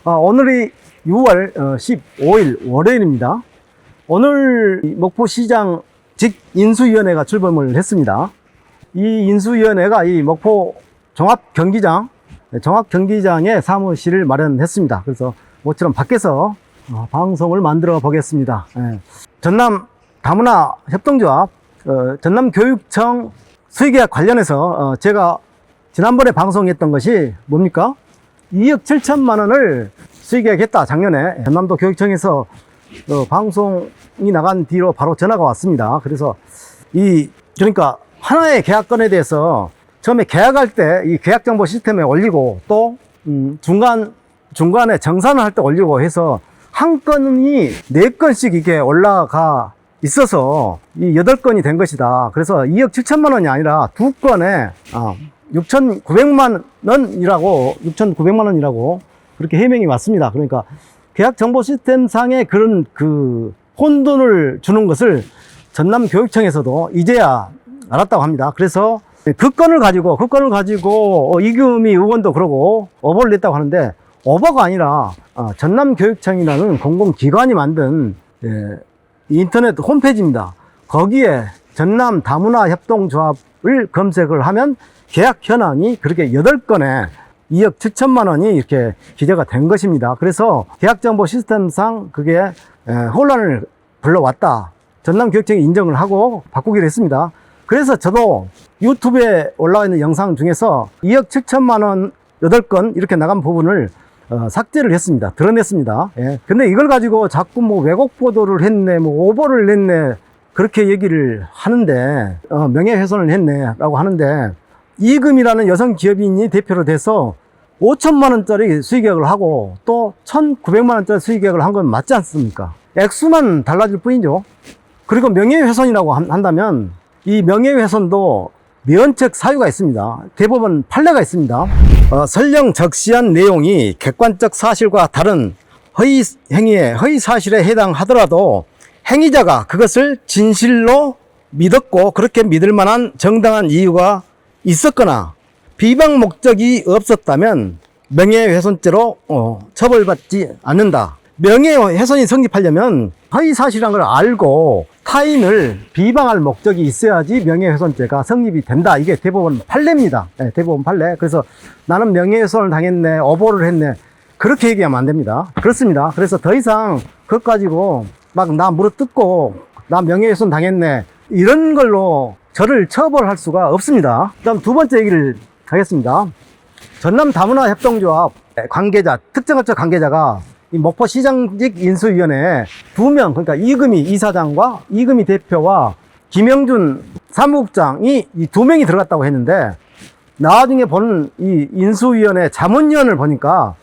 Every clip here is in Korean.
오늘이 6월 15일 월요일입니다. 오늘 목포시장 직인수위원회가 출범을 했습니다. 이 인수위원회가 이 목포 종합경기장에 사무실을 마련했습니다. 그래서 모처럼 밖에서 방송을 만들어 보겠습니다. 전남 다문화 협동조합 전남교육청 수의계약 관련해서 제가 지난번에 방송했던 것이 뭡니까? 2억 7천만 원을 수의계약했다. 작년에 전남도 교육청에서 방송이 나간 뒤로 바로 전화가 왔습니다. 그래서 그러니까 하나의 계약건에 대해서 처음에 계약할 때 이 계약정보 시스템에 올리고 또 중간에 정산을 할 때 올리고 해서 한 건이 4건씩 이게 올라가 있어서 이 8건이 된 것이다. 그래서 2억 7천만 원이 아니라 2건에 6,900만 원이라고 그렇게 해명이 왔습니다. 그러니까 계약 정보 시스템 상의 그런 혼돈을 주는 것을 전남교육청에서도 이제야 알았다고 합니다. 그래서 그 건을 가지고 이금희 의원도 그러고 오보를 냈다고 하는데, 오보가 아니라 전남교육청이라는 공공기관이 만든 인터넷 홈페이지입니다. 거기에 전남 다문화 협동조합을 검색을 하면 계약 현황이 그렇게 8건에 2억 7천만 원이 이렇게 기재가 된 것입니다. 그래서 계약정보 시스템상 그게 혼란을 불러왔다. 전남교육청이 인정을 하고 바꾸기로 했습니다. 그래서 저도 유튜브에 올라와 있는 영상 중에서 2억 7천만 원 8건 이렇게 나간 부분을 삭제를 했습니다. 드러냈습니다. 근데 이걸 가지고 자꾸 왜곡 보도를 했네, 오보를 냈네, 그렇게 얘기를 하는데, 명예훼손을 했네 라고 하는데, 이금이라는 여성 기업인이 대표로 돼서 5천만 원짜리 수의계약을 하고 또 1,900만 원짜리 수의계약을 한 건 맞지 않습니까? 액수만 달라질 뿐이죠. 그리고 명예훼손이라고 한다면 이 명예훼손도 면책 사유가 있습니다. 대법원 판례가 있습니다. 설령 적시한 내용이 객관적 사실과 다른 허위 행위에, 허위 사실에 해당하더라도 행위자가 그것을 진실로 믿었고 그렇게 믿을 만한 정당한 이유가 있었거나 비방 목적이 없었다면 명예훼손죄로 처벌받지 않는다. 명예훼손이 성립하려면 허위사실이라는 걸 알고 타인을 비방할 목적이 있어야지 명예훼손죄가 성립이 된다. 이게 대법원 판례입니다. 대법원 판례. 그래서 나는 명예훼손을 당했네, 오보를 했네, 그렇게 얘기하면 안 됩니다. 그렇습니다. 그래서 더 이상 그것 가지고 막 나 물어뜯고 나 명예훼손 당했네 이런 걸로 저를 처벌할 수가 없습니다. 그다음 두 번째 얘기를 하겠습니다. 전남 다문화 협동조합 관계자, 특정업체 관계자가 이 목포시장직 인수위원회에 2명, 그러니까 이금희 이사장과 이금희 대표와 김영준 사무국장이 이 2명이 들어갔다고 했는데, 나중에 보는 이 인수위원회 자문위원을 보니까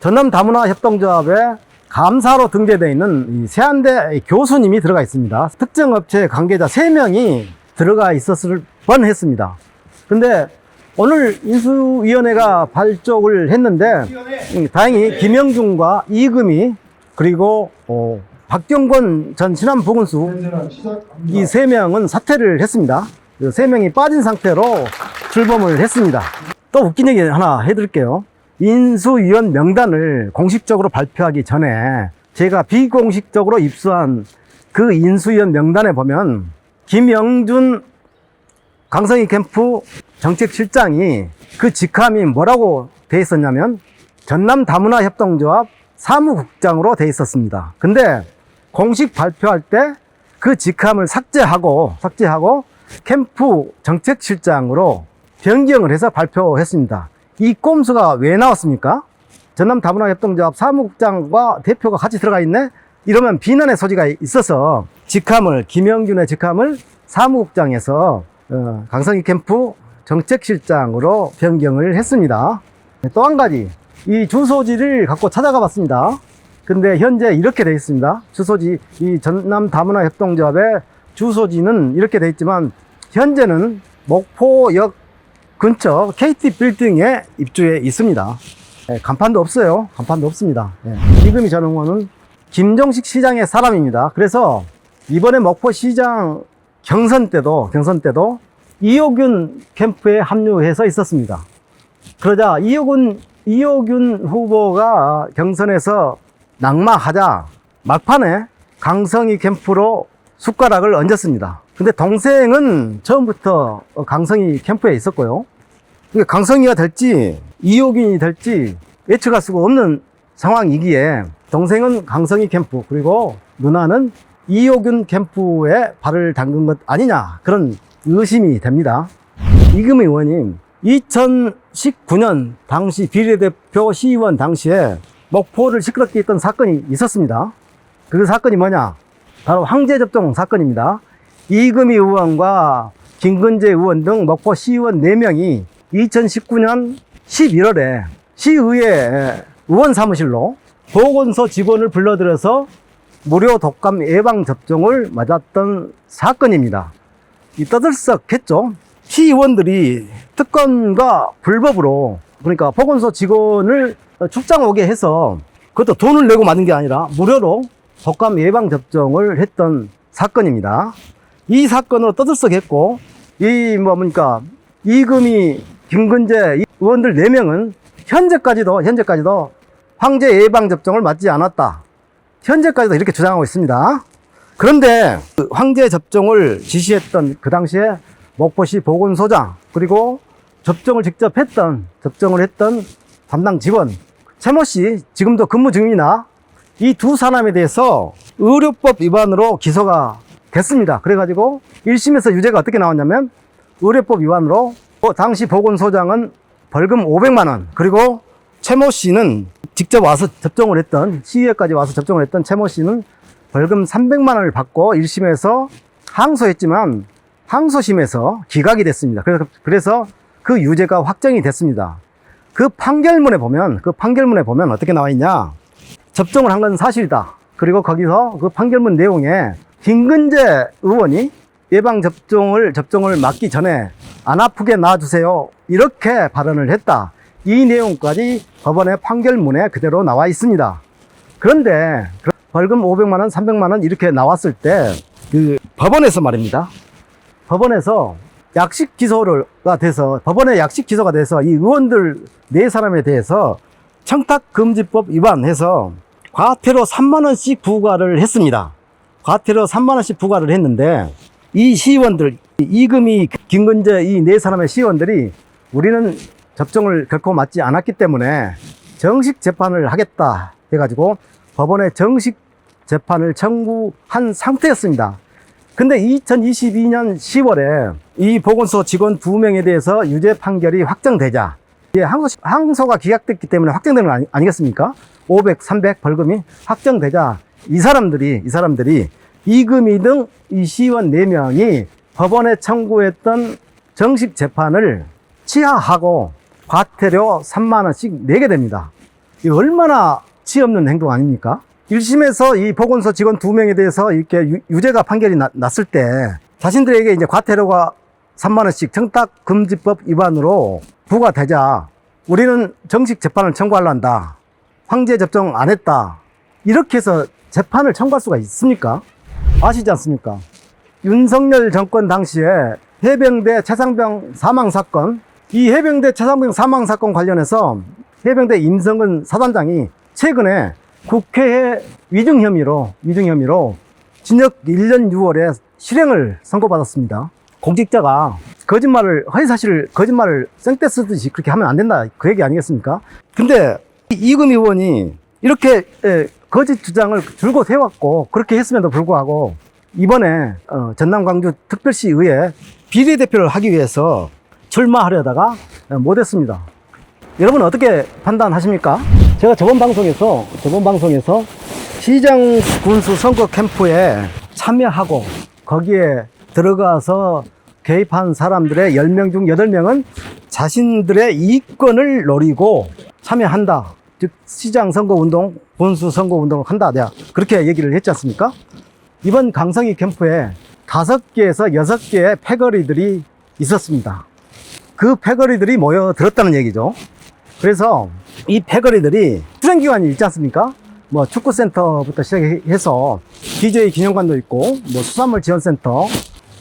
전남 다문화 협동조합에 감사로 등재되어 있는 이 세한대 교수님이 들어가 있습니다. 특정업체 관계자 3명이 들어가 있었을 뻔했습니다. 근데 오늘 인수위원회가 발족을 했는데 다행히 김영준과 이금희 그리고 박경권 전 신안보건수 이 3명은 사퇴를 했습니다. 3명이 빠진 상태로 출범을 했습니다. 또 웃긴 얘기 하나 해드릴게요. 인수위원 명단을 공식적으로 발표하기 전에 제가 비공식적으로 입수한 그 인수위원 명단에 보면 김영준 강성희 캠프 정책실장이 그 직함이 뭐라고 돼 있었냐면 전남 다문화 협동조합 사무국장으로 돼 있었습니다. 근데 공식 발표할 때 그 직함을 삭제하고 캠프 정책실장으로 변경을 해서 발표했습니다. 이 꼼수가 왜 나왔습니까? 전남 다문화 협동조합 사무국장과 대표가 같이 들어가 있네? 이러면 비난의 소지가 있어서 김영준의 직함을 사무국장에서 강성희 캠프 정책실장으로 변경을 했습니다. 또 한 가지, 이 주소지를 갖고 찾아가 봤습니다. 근데 현재 이렇게 되어 있습니다. 주소지, 이 전남 다문화 협동조합의 주소지는 이렇게 되어 있지만 현재는 목포역 근처 KT 빌딩에 입주해 있습니다. 간판도 없어요. 간판도 없습니다. 이금희 전 의원은 김종식 시장의 사람입니다. 그래서 이번에 목포시장 경선 때도 이호균 캠프에 합류해서 있었습니다. 그러자 이호균 후보가 경선에서 낙마하자 막판에 강성희 캠프로 숟가락을 얹었습니다. 근데 동생은 처음부터 강성희 캠프에 있었고요. 강성희가 될지 이호균이 될지 예측할 수가 없는 상황이기에 동생은 강성희 캠프, 그리고 누나는 이호균 캠프에 발을 담근 것 아니냐, 그런 의심이 됩니다. 이금희 의원님 2019년 당시 비례대표 시의원 당시에 목포를 시끄럽게 했던 사건이 있었습니다. 그 사건이 뭐냐, 바로 황제 접종 사건입니다. 이금희 의원과 김근재 의원 등 목포 시의원 4명이 2019년 11월에 시의회 의원 사무실로 보건소 직원을 불러들여서 무료 독감 예방 접종을 맞았던 사건입니다. 이 떠들썩했죠. 시의원들이 특권과 불법으로, 그러니까 보건소 직원을 출장 오게 해서, 그것도 돈을 내고 맞은 게 아니라 무료로 독감 예방 접종을 했던 사건입니다. 이 사건으로 떠들썩했고, 이금희, 김근재 의원들 4명은 현재까지도 황제 예방 접종을 맞지 않았다, 현재까지도 이렇게 주장하고 있습니다. 그런데 그 황제 접종을 지시했던 그 당시에 목포시 보건소장, 그리고 접종을 했던 담당 직원 최모 씨, 지금도 근무 중입니다. 이 두 사람에 대해서 의료법 위반으로 기소가 됐습니다. 그래가지고 1심에서 유죄가 어떻게 나왔냐면, 의료법 위반으로 당시 보건소장은 벌금 500만 원, 그리고 최모 씨는 직접 와서 접종을 했던, 시의회까지 와서 접종을 했던 최모 씨는 벌금 300만 원을 받고 1심에서 항소했지만 항소심에서 기각이 됐습니다. 그래서 그 유죄가 확정이 됐습니다. 그 판결문에 보면 어떻게 나와 있냐, 접종을 한 건 사실이다. 그리고 거기서 그 판결문 내용에 김근재 의원이 예방접종을 맞기 전에 안 아프게 놔주세요, 이렇게 발언을 했다. 이 내용까지 법원의 판결문에 그대로 나와 있습니다. 그런데 벌금 500만 원, 300만 원 이렇게 나왔을 때, 그 법원에서 말입니다. 법원에서 법원에 약식 기소가 돼서 이 의원들 4사람에 대해서 청탁금지법 위반해서 과태료 3만 원씩 부과를 했습니다. 과태료 3만 원씩 부과를 했는데, 이 시의원들, 이금희, 김근재 이 4사람의 시의원들이 우리는 접종을 결코 맞지 않았기 때문에 정식 재판을 하겠다 해가지고 법원에 정식 재판을 청구한 상태였습니다. 근데 2022년 10월에 이 보건소 직원 2명에 대해서 유죄 판결이 확정되자, 항소가 기각됐기 때문에 확정된 거 아니겠습니까? 500, 300 벌금이 확정되자 이 사람들이 이금희 등 이 시의원 4명이 법원에 청구했던 정식 재판을 취하하고 과태료 3만 원씩 내게 됩니다. 이 얼마나 치 없는 행동 아닙니까? 1심에서 이 보건소 직원 2명에 대해서 이렇게 유죄가 판결이 났을 때 자신들에게 이제 과태료가 3만 원씩 청탁금지법 위반으로 부과되자 우리는 정식 재판을 청구하려한다, 황제 접종 안 했다, 이렇게 해서 재판을 청구할 수가 있습니까? 아시지 않습니까? 윤석열 정권 당시에 해병대 최상병 사망 사건, 이 해병대 최상병 사망 사건 관련해서 해병대 임성근 사단장이 최근에 국회에 위증 혐의로 징역 1년 6월에 실형을 선고받았습니다. 공직자가 허위사실을 거짓말을 생떼 쓰듯이 그렇게 하면 안 된다, 그 얘기 아니겠습니까? 근데 이금희 의원이 이렇게 거짓 주장을 줄곧 해왔고, 그렇게 했음에도 불구하고 이번에 전남 광주 특별시 의회 비례대표를 하기 위해서 출마하려다가 못했습니다. 여러분 어떻게 판단하십니까? 제가 저번 방송에서 시장 군수 선거 캠프에 참여하고 거기에 들어가서 개입한 사람들의 10명 중 8명은 자신들의 이권을 노리고 참여한다, 즉 시장 선거운동, 군수 선거운동을 한다, 내가 그렇게 얘기를 했지 않습니까? 이번 강성희 캠프에 5개에서 6개의 패거리들이 있었습니다. 그 패거리들이 모여들었다는 얘기죠. 그래서 이 패거리들이 수련기관이 있지 않습니까? 뭐 축구센터부터 시작해서 DJ 기념관도 있고, 뭐 수산물 지원센터,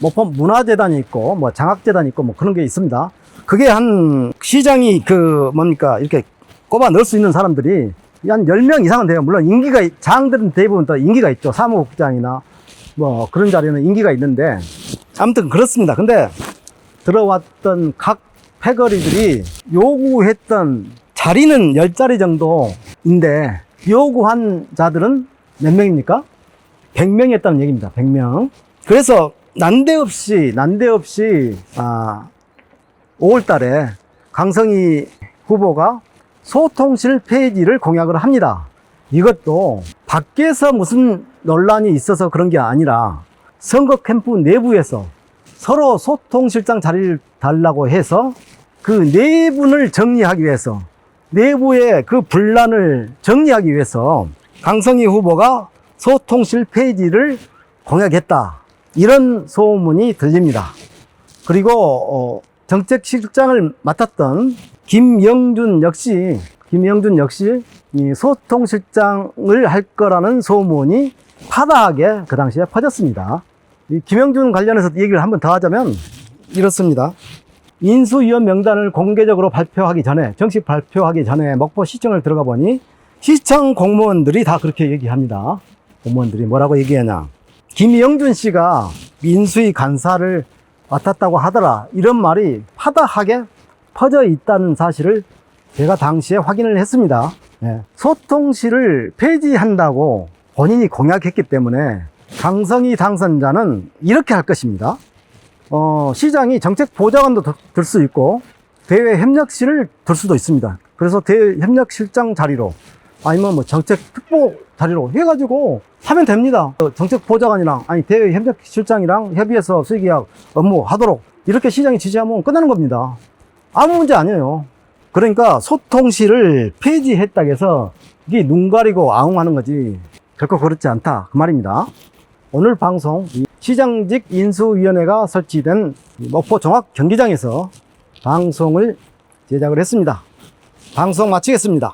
뭐 문화재단이 있고, 뭐 장학재단이 있고, 뭐 그런 게 있습니다. 그게 한 시장이 이렇게 꼽아 넣을 수 있는 사람들이 한 10명 이상은 돼요. 물론 장들은 대부분 더 인기가 있죠. 사무국장이나 뭐 그런 자리는 인기가 있는데, 아무튼 그렇습니다. 근데 들어왔던 각 패거리들이 요구했던 자리는 10자리 정도인데, 요구한 자들은 몇 명입니까? 100명이 했다는 얘기입니다. 100명. 그래서 난데없이 5월 달에 강성희 후보가 소통실 폐지를 공약을 합니다. 이것도 밖에서 무슨 논란이 있어서 그런 게 아니라 선거 캠프 내부에서 서로 소통실장 자리를 달라고 해서 그 내분을 정리하기 위해서, 내부의 그 분란을 정리하기 위해서 강성희 후보가 소통실 폐지를 공약했다, 이런 소문이 들립니다. 그리고 정책실장을 맡았던 김영준 역시 이 소통실장을 할 거라는 소문이 파다하게 그 당시에 퍼졌습니다. 이 김영준 관련해서 얘기를 한번 더 하자면 이렇습니다. 인수위원 명단을 공개적으로 발표하기 전에, 정식 발표하기 전에 목포시청을 들어가 보니 시청 공무원들이 다 그렇게 얘기합니다. 공무원들이 뭐라고 얘기하냐. 김영준 씨가 인수위 간사를 맡았다고 하더라, 이런 말이 파다하게 퍼져 있다는 사실을 제가 당시에 확인을 했습니다. 소통실을 폐지한다고 본인이 공약했기 때문에 강성희 당선자는 이렇게 할 것입니다. 시장이 정책보좌관도 들 수 있고 대외협력실을 들 수도 있습니다. 그래서 대외협력실장 자리로, 아니면 뭐 정책특보 자리로 해가지고 하면 됩니다. 정책보좌관이랑 대외협력실장이랑 협의해서 수의계약 업무 하도록 이렇게 시장이 지시하면 끝나는 겁니다. 아무 문제 아니에요. 그러니까 소통실을 폐지했다고 해서 이게 눈 가리고 아웅하는 거지 결코 그렇지 않다, 그 말입니다. 오늘 방송 시장직 인수위원회가 설치된 목포 종합경기장에서 방송을 제작을 했습니다. 방송 마치겠습니다.